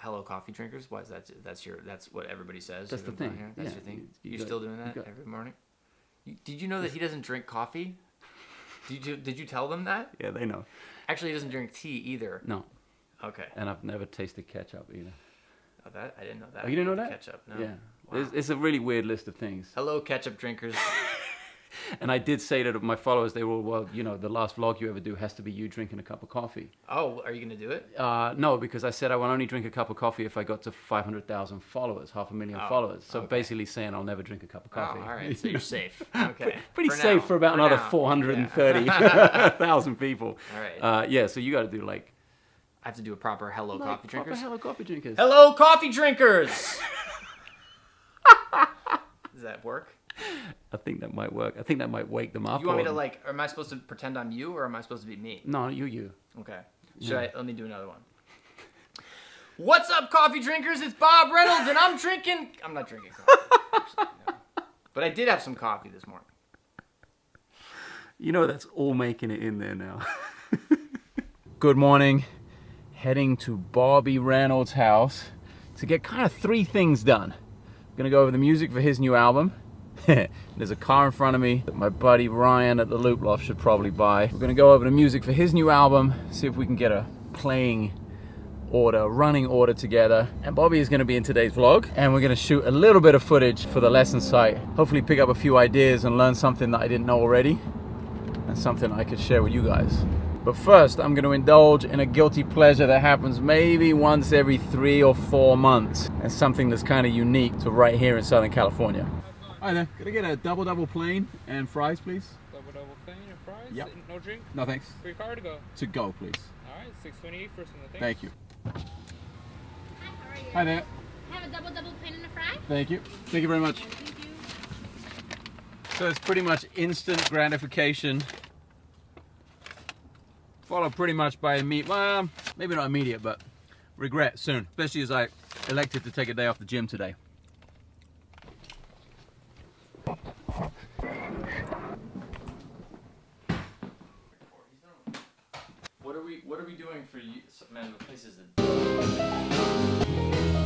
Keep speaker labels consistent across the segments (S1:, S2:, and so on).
S1: hello coffee drinkers? Why is that? That's what everybody says.
S2: That's the thing.
S1: That's your thing. You're still doing that every morning? Did you know that he doesn't drink coffee? Did you tell them that?
S2: Yeah, they know.
S1: Actually, he doesn't drink tea either.
S2: No.
S1: Okay.
S2: And I've never tasted ketchup either.
S1: Oh, I didn't know that.
S2: Oh, you didn't know that?
S1: Ketchup, no.
S2: Yeah.
S1: Wow.
S2: It's a really weird list of things.
S1: Hello, ketchup drinkers.
S2: And I did say to my followers, they were, well, the last vlog you ever do has to be you drinking a cup of coffee.
S1: Oh, are you going to do it?
S2: No, because I said I will only drink a cup of coffee if I got to 500,000 followers, 500,000 followers. So basically saying I'll never drink a cup of coffee.
S1: Oh, all right. So you're safe. Okay.
S2: Pretty safe for about another 430,000 people.
S1: All right.
S2: So you got to do I
S1: have to do a proper hello coffee drinkers.
S2: Proper hello coffee drinkers.
S1: Hello coffee drinkers. Does that work?
S2: I think that might work. I think that might wake them up.
S1: You want me to am I supposed to pretend I'm you, or am I supposed to be me?
S2: No, you.
S1: Okay. Let me do another one. What's up, coffee drinkers? It's Bob Reynolds, and I'm not drinking coffee. Actually, no. But I did have some coffee this morning.
S2: That's all making it in there now. Good morning. Heading to Bobby Reynolds' house to get kind of 3 things done. I'm going to go over the music for his new album. There's a car in front of me that my buddy Ryan at the Loop Loft should probably buy. We're going to go over the music for his new album, see if we can get a running order together. And Bobby is going to be in today's vlog, and we're going to shoot a little bit of footage for the lesson site. Hopefully pick up a few ideas and learn something that I didn't know already, and something I could share with you guys. But first, I'm going to indulge in a guilty pleasure that happens maybe once every 3 or 4 months, and something that's kind of unique to right here in Southern California. Hi there, could I get a double plain and fries, please?
S3: Double plain and fries?
S2: Yep.
S3: No drink?
S2: No, thanks.
S3: Free car to go?
S2: To go, please.
S3: Alright, $6.28 for some of the things.
S2: Thank you.
S4: Hi, how are you?
S2: Hi there.
S4: Have a double plain and a fry?
S2: Thank you. Thank you very much.
S4: Thank you.
S2: So it's pretty much instant gratification, followed pretty much by maybe not immediate, but regret soon, especially as I elected to take a day off the gym today.
S1: What are we doing for you? Man, the place is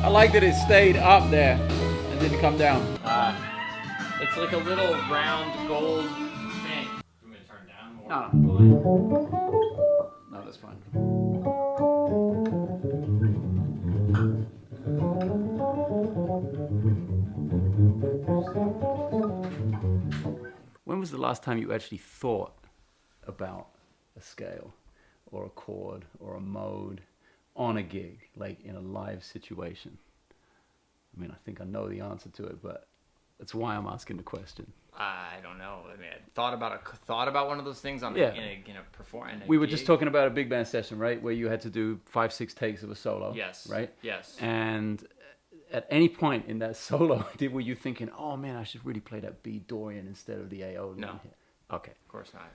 S2: I like that it stayed up there and didn't come down.
S1: It's like a little round gold thing. You want me to turn down more?
S2: No, that's fine. When was the last time you actually thought about a scale or a chord or a mode on a gig, like in a live situation? I mean, I think I know the answer to it, but that's why I'm asking the question.
S1: I don't know. I mean, I thought about one of those things in a performance.
S2: We were just talking about a big band session, right, where you had to do 5-6 takes of a solo.
S1: Yes.
S2: Right.
S1: Yes.
S2: And at any point in that solo, were you thinking, "Oh man, I should really play that B Dorian instead of the AO"?
S1: No.
S2: Okay.
S1: Of course not.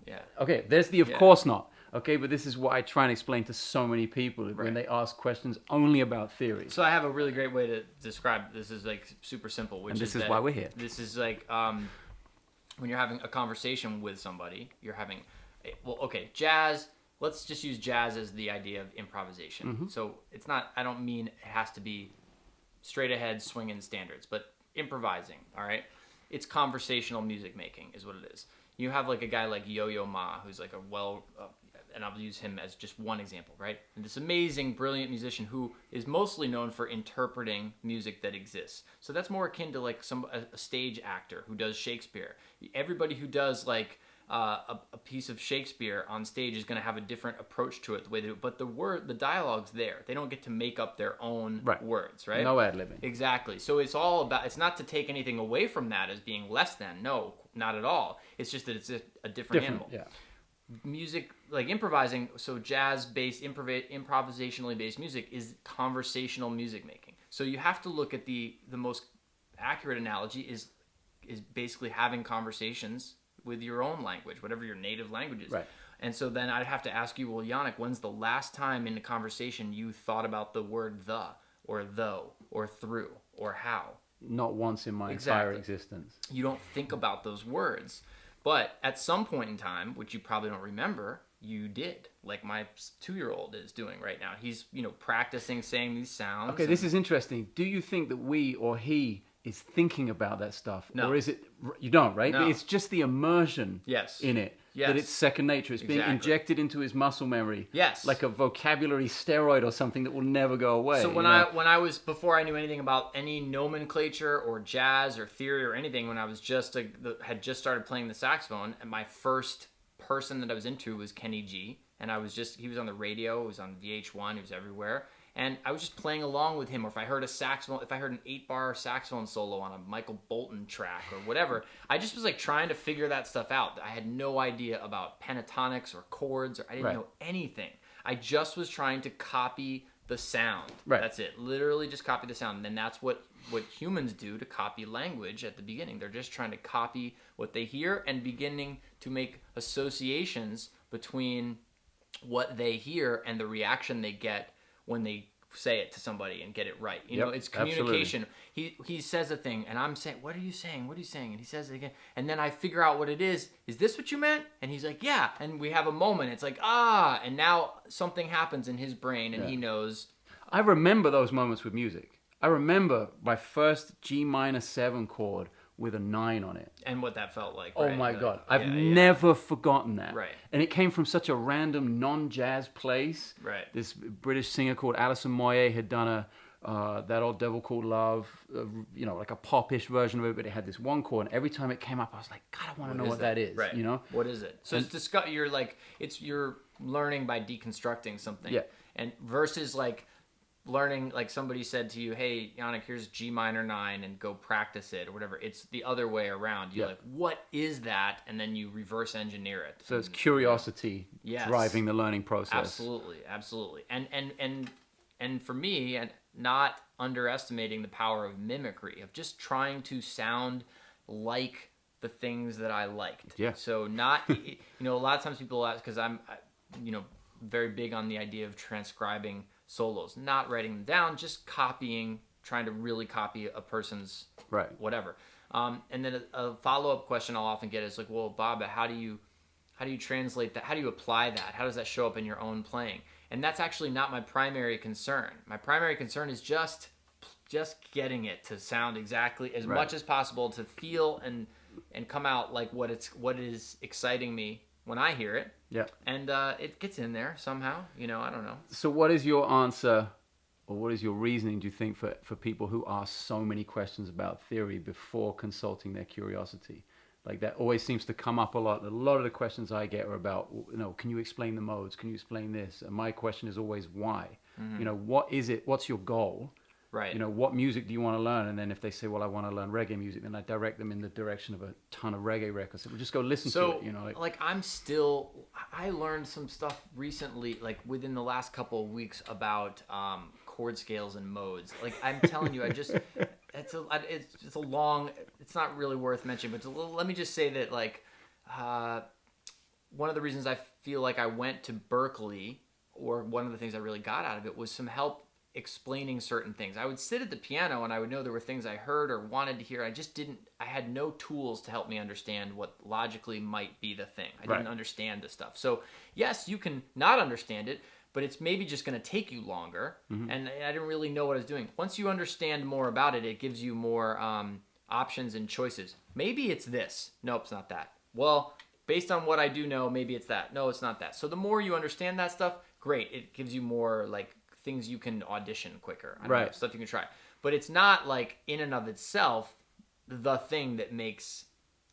S1: Yeah.
S2: Okay. There's the of course not. Okay, but this is what I try and explain to so many people when they ask questions only about theory.
S1: So I have a really great way to describe this. Is like super simple,
S2: And this is why we're here.
S1: This is like when you're having a conversation with somebody, you're having jazz. Let's just use jazz as the idea of improvisation.
S2: Mm-hmm.
S1: So it's not. I don't mean it has to be straight ahead swinging standards, but improvising. All right, it's conversational music making is what it is. You have like a guy like Yo-Yo Ma, who's like and I'll use him as just one example, right? And this amazing, brilliant musician who is mostly known for interpreting music that exists. So that's more akin to like a stage actor who does Shakespeare. Everybody who does like a piece of Shakespeare on stage is going to have a different approach to it, the way they do it. But the dialogue's there. They don't get to make up their own words, right?
S2: No ad-libbing.
S1: Exactly. So it's all about, it's not to take anything away from that as being less than. No, not at all. It's just that it's a different animal.
S2: Yeah.
S1: Music, like improvising, so jazz-based, improvisationally based music is conversational music making. So you have to look at the most accurate analogy is basically having conversations with your own language, whatever your native language is.
S2: Right.
S1: And so then I'd have to ask you, well, Janek, when's the last time in a conversation you thought about the word the, or though, or through, or how?
S2: Not once in my entire existence.
S1: You don't think about those words. But at some point in time, which you probably don't remember, you did, like my 2-year-old is doing right now. He's, practicing saying these sounds.
S2: Okay, this is interesting. Do you think that we or he is thinking about that stuff?
S1: No.
S2: Or is it, you don't, right?
S1: No.
S2: It's just the immersion
S1: Yes.
S2: in it.
S1: Yes.
S2: That it's second nature. It's being
S1: Exactly.
S2: injected into his muscle memory.
S1: Yes.
S2: Like a vocabulary steroid or something that will never go away.
S1: So when I was, before I knew anything about any nomenclature or jazz or theory or anything, when I was had just started playing the saxophone, and my first person that I was into was Kenny G, and he was on the radio, he was on VH1, he was everywhere, and I was just playing along with him. Or if I heard an 8-bar saxophone solo on a Michael Bolton track or whatever, I just was like trying to figure that stuff out. I had no idea about pentatonics or chords, or I didn't know anything. I just was trying to copy the sound.
S2: Right.
S1: That's it. Literally just copy the sound. And then that's what humans do to copy language at the beginning. They're just trying to copy what they hear and beginning to make associations between what they hear and the reaction they get when they say it to somebody and get it right. You know, it's communication. Absolutely. He says a thing and I'm saying, what are you saying? What are you saying? And he says it again. And then I figure out what it is. Is this what you meant? And he's like, yeah. And we have a moment. It's like, and now something happens in his brain and he knows.
S2: I remember those moments with music. I remember my first G minor 7 chord with a 9 on it.
S1: And what that felt like.
S2: Oh my God. I've never forgotten that.
S1: Right.
S2: And it came from such a random non-jazz place.
S1: Right.
S2: This British singer called Alison Moyet had done That Old Devil Called Love, like a pop-ish version of it, but it had this one chord, and every time it came up, I was like, God, I want to know what that is.
S1: Right.
S2: You know?
S1: What is it? So you're learning by deconstructing something.
S2: Yeah.
S1: And versus like learning, like somebody said to you, hey, Janek, here's G minor 9 and go practice it or whatever. It's the other way around. You're like, what is that? And then you reverse engineer it.
S2: So it's curiosity driving the learning process.
S1: Absolutely. Absolutely. And for me, and not underestimating the power of mimicry, of just trying to sound like the things that I liked.
S2: Yeah.
S1: So not, a lot of times people ask, because I'm, very big on the idea of transcribing solos, not writing them down, just copying, trying to really copy a person's whatever. And then a follow-up question I'll often get is like, well, Bob, how do you translate that? How do you apply that? How does that show up in your own playing? And that's actually not my primary concern. My primary concern is just getting it to sound exactly as much as possible, to feel and come out like what is exciting me when I hear it. Yeah. And it gets in there somehow, I don't know.
S2: So what is your answer, or what is your reasoning, do you think, for people who ask so many questions about theory before consulting their curiosity? Like that always seems to come up a lot. A lot of the questions I get are about, can you explain the modes? Can you explain this? And my question is always why? Mm-hmm. What is it? What's your goal? Right. What music do you want to learn? And then if they say, well, I want to learn reggae music, then I direct them in the direction of a ton of reggae records. So we'll just go listen to it.
S1: I learned some stuff recently, like within the last couple of weeks, about chord scales and modes. Like I'm telling you, it's a long, it's not really worth mentioning, but let me just say that one of the reasons I feel like I went to Berkeley, or one of the things I really got out of it, was some help explaining certain things. I would sit at the piano and I would know there were things I heard or wanted to hear. I had no tools to help me understand what logically might be the thing. I didn't understand the stuff. So yes, you can not understand it, but it's maybe just going to take you longer. Mm-hmm. And I didn't really know what I was doing. Once you understand more about it, it gives you more options and choices. Maybe it's this. Nope, it's not that. Well, based on what I do know, maybe it's that. No, it's not that. So the more you understand that stuff, great. It gives you more things you can audition quicker. I don't know, stuff you can try. But it's not in and of itself the thing that makes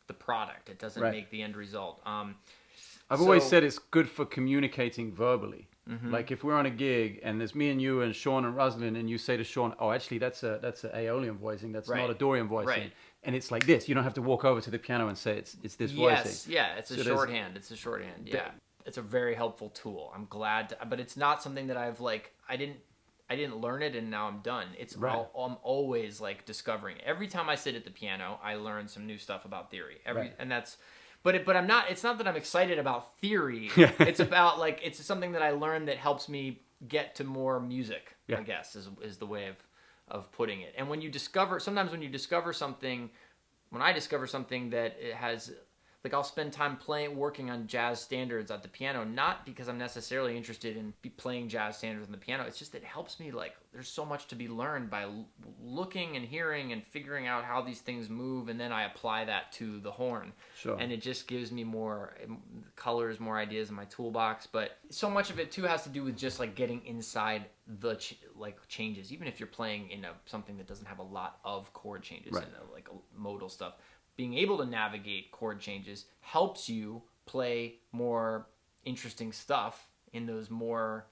S1: the product. It doesn't make the end result.
S2: I've always said it's good for communicating verbally. Mm-hmm. Like if we're on a gig and there's me and you and Sean and Roslyn, and you say to Sean, oh, actually that's a Aeolian voicing, that's not a Dorian voicing. Right. And it's like this. You don't have to walk over to the piano and say it's this voicing.
S1: Yeah, it's a shorthand. It's a shorthand. Yeah. It's a very helpful tool. I'm glad but it's not something that I've I didn't learn it and now I'm done. I'm always discovering. Every time I sit at the piano, I learn some new stuff about theory. And that's but I'm not, it's not that I'm excited about theory. It's about it's something that I learned that helps me get to more music, I guess is the way of putting it. And when I discover something that it has, Like I'll spend time working on jazz standards at the piano, not because I'm necessarily interested in playing jazz standards on the piano. It's just it helps me, like, there's so much to be learned by looking and hearing and figuring out how these things move, and then I apply that to the horn.
S2: Sure.
S1: And it just gives me more colors, more ideas in my toolbox. But so much of it too has to do with just like getting inside the changes. Even if you're playing in something that doesn't have a lot of chord changes,
S2: right,
S1: and like modal stuff, being able to navigate chord changes helps you play more interesting stuff in those more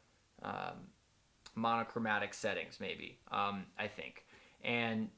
S1: monochromatic settings, maybe, I think. And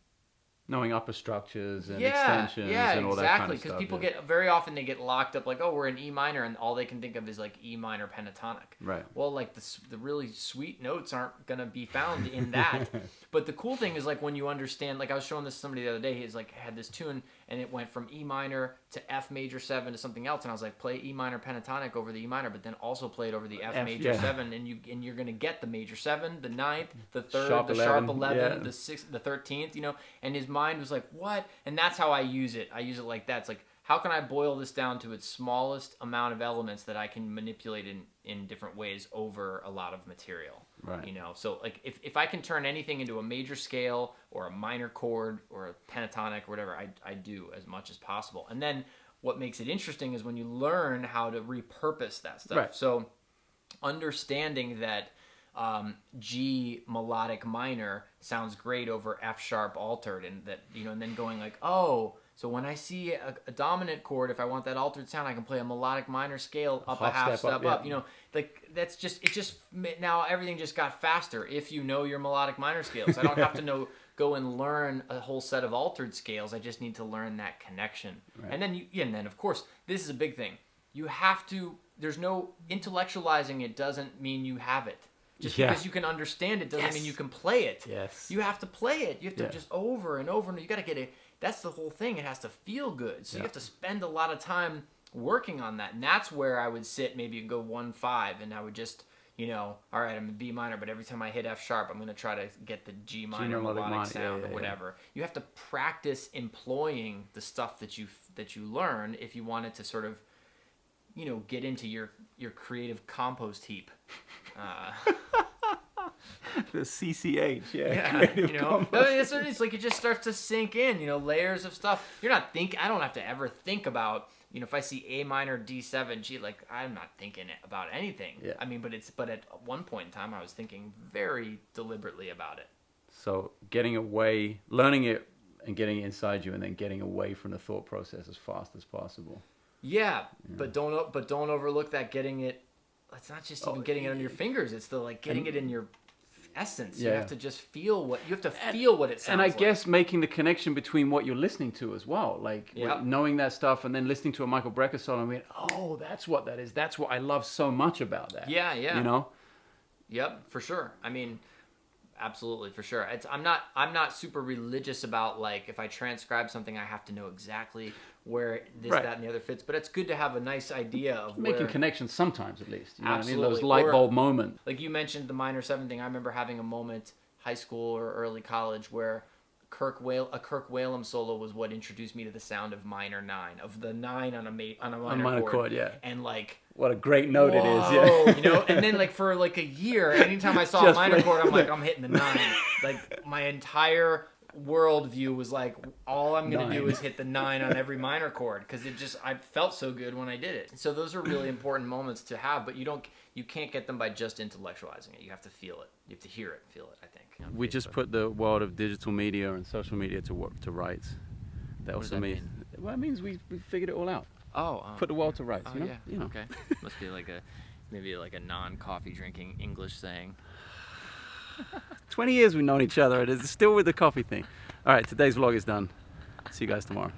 S2: knowing upper structures and extensions and all that kind of stuff.
S1: Yeah, exactly. Because people very often they get locked up like, oh, we're in E minor, and all they can think of is like E minor pentatonic.
S2: Right.
S1: Well, like the really sweet notes aren't gonna be found in that. But the cool thing is like when you understand, like I was showing this to somebody the other day. He's like had this tune and it went from E minor to F major 7 to something else, and I was like, play E minor pentatonic over the E minor, but then also play it over the F major 7, and you're gonna get the major 7, the 9th, the 3rd, the sharp 11, the 6th, the 13th, you know. And his mind was like, what? And that's how I use it. I use it like that. It's like, how can I boil this down to its smallest amount of elements that I can manipulate in different ways over a lot of material?
S2: Right.
S1: You know, so like if I can turn anything into a major scale or a minor chord or a pentatonic or whatever, I do as much as possible. And then what makes it interesting is when you learn how to repurpose that stuff.
S2: Right.
S1: So understanding that G melodic minor sounds great over F sharp altered, and that, you know, and then going like, oh, so when I see a dominant chord, if I want that altered sound, I can play a melodic minor scale up a half step up. You know, like that's just, it just, now everything just got faster if you know your melodic minor scales. I don't have to go and learn a whole set of altered scales. I just need to learn that connection. Right. And then of course, this is a big thing. You have to, there's no intellectualizing it doesn't mean you have it. Just because you can understand it doesn't mean you can play it.
S2: Yes.
S1: You have to play it. You have to just over and over, and you got to get it. That's the whole thing. It has to feel good. So you have to spend a lot of time working on that. And that's where I would sit, maybe go 1-5, and I would just, you know, all right, I'm in B minor, but every time I hit F sharp, I'm going to try to get the G minor melodic sound or whatever. You have to practice employing the stuff that you learn if you want it to sort of, you know, get into your creative compost heap.
S2: The CCH,
S1: you know, it's like it just starts to sink in, you know, layers of stuff. I don't have to ever think about, you know, if I see A minor D7 G, like I'm not thinking about anything.
S2: Yeah.
S1: I mean, but at one point in time, I was thinking very deliberately about it.
S2: So getting away, learning it and getting it inside you, and then getting away from the thought process as fast as possible.
S1: Yeah. But don't overlook that getting it. It's not just even getting it on your fingers. It's the like getting it in your essence. You have to just feel what it sounds like.
S2: And I guess making the connection between what you're listening to as well, like knowing that stuff, and then listening to a Michael Brecker solo and being, oh, that's what that is. That's what I love so much about that.
S1: Yeah.
S2: You know.
S1: Yep, for sure. I mean, absolutely, for sure. I'm not super religious about, like, if I transcribe something, I have to know exactly where this, that, and the other fits. But it's good to have a nice idea of
S2: making connections sometimes, at least. You know
S1: absolutely.
S2: what I mean? Those light bulb moments.
S1: Like you mentioned the minor 7 thing. I remember having a moment, high school or early college, where a Kirk Whalum solo was what introduced me to the sound of minor 9, of the 9 on a minor chord.
S2: Yeah.
S1: And like,
S2: what a great note it is, yeah.
S1: You know, and then like for like a year, anytime I saw a minor chord, I'm like, I'm hitting the 9. Like my entire worldview was like, all I'm going to do is hit the 9 on every minor chord, because I felt so good when I did it. So those are really important moments to have, but you can't get them by just intellectualizing it. You have to feel it. You have to hear it, feel it, I think.
S2: We just put the world of digital media and social media to rights. That also means, well, it means we figured it all out. Put the world to rights, you know?
S1: Yeah.
S2: You know.
S1: Okay. Must be like maybe a non-coffee drinking English saying.
S2: 20 years we've known each other, and it's still with the coffee thing. All right, today's vlog is done. See you guys tomorrow.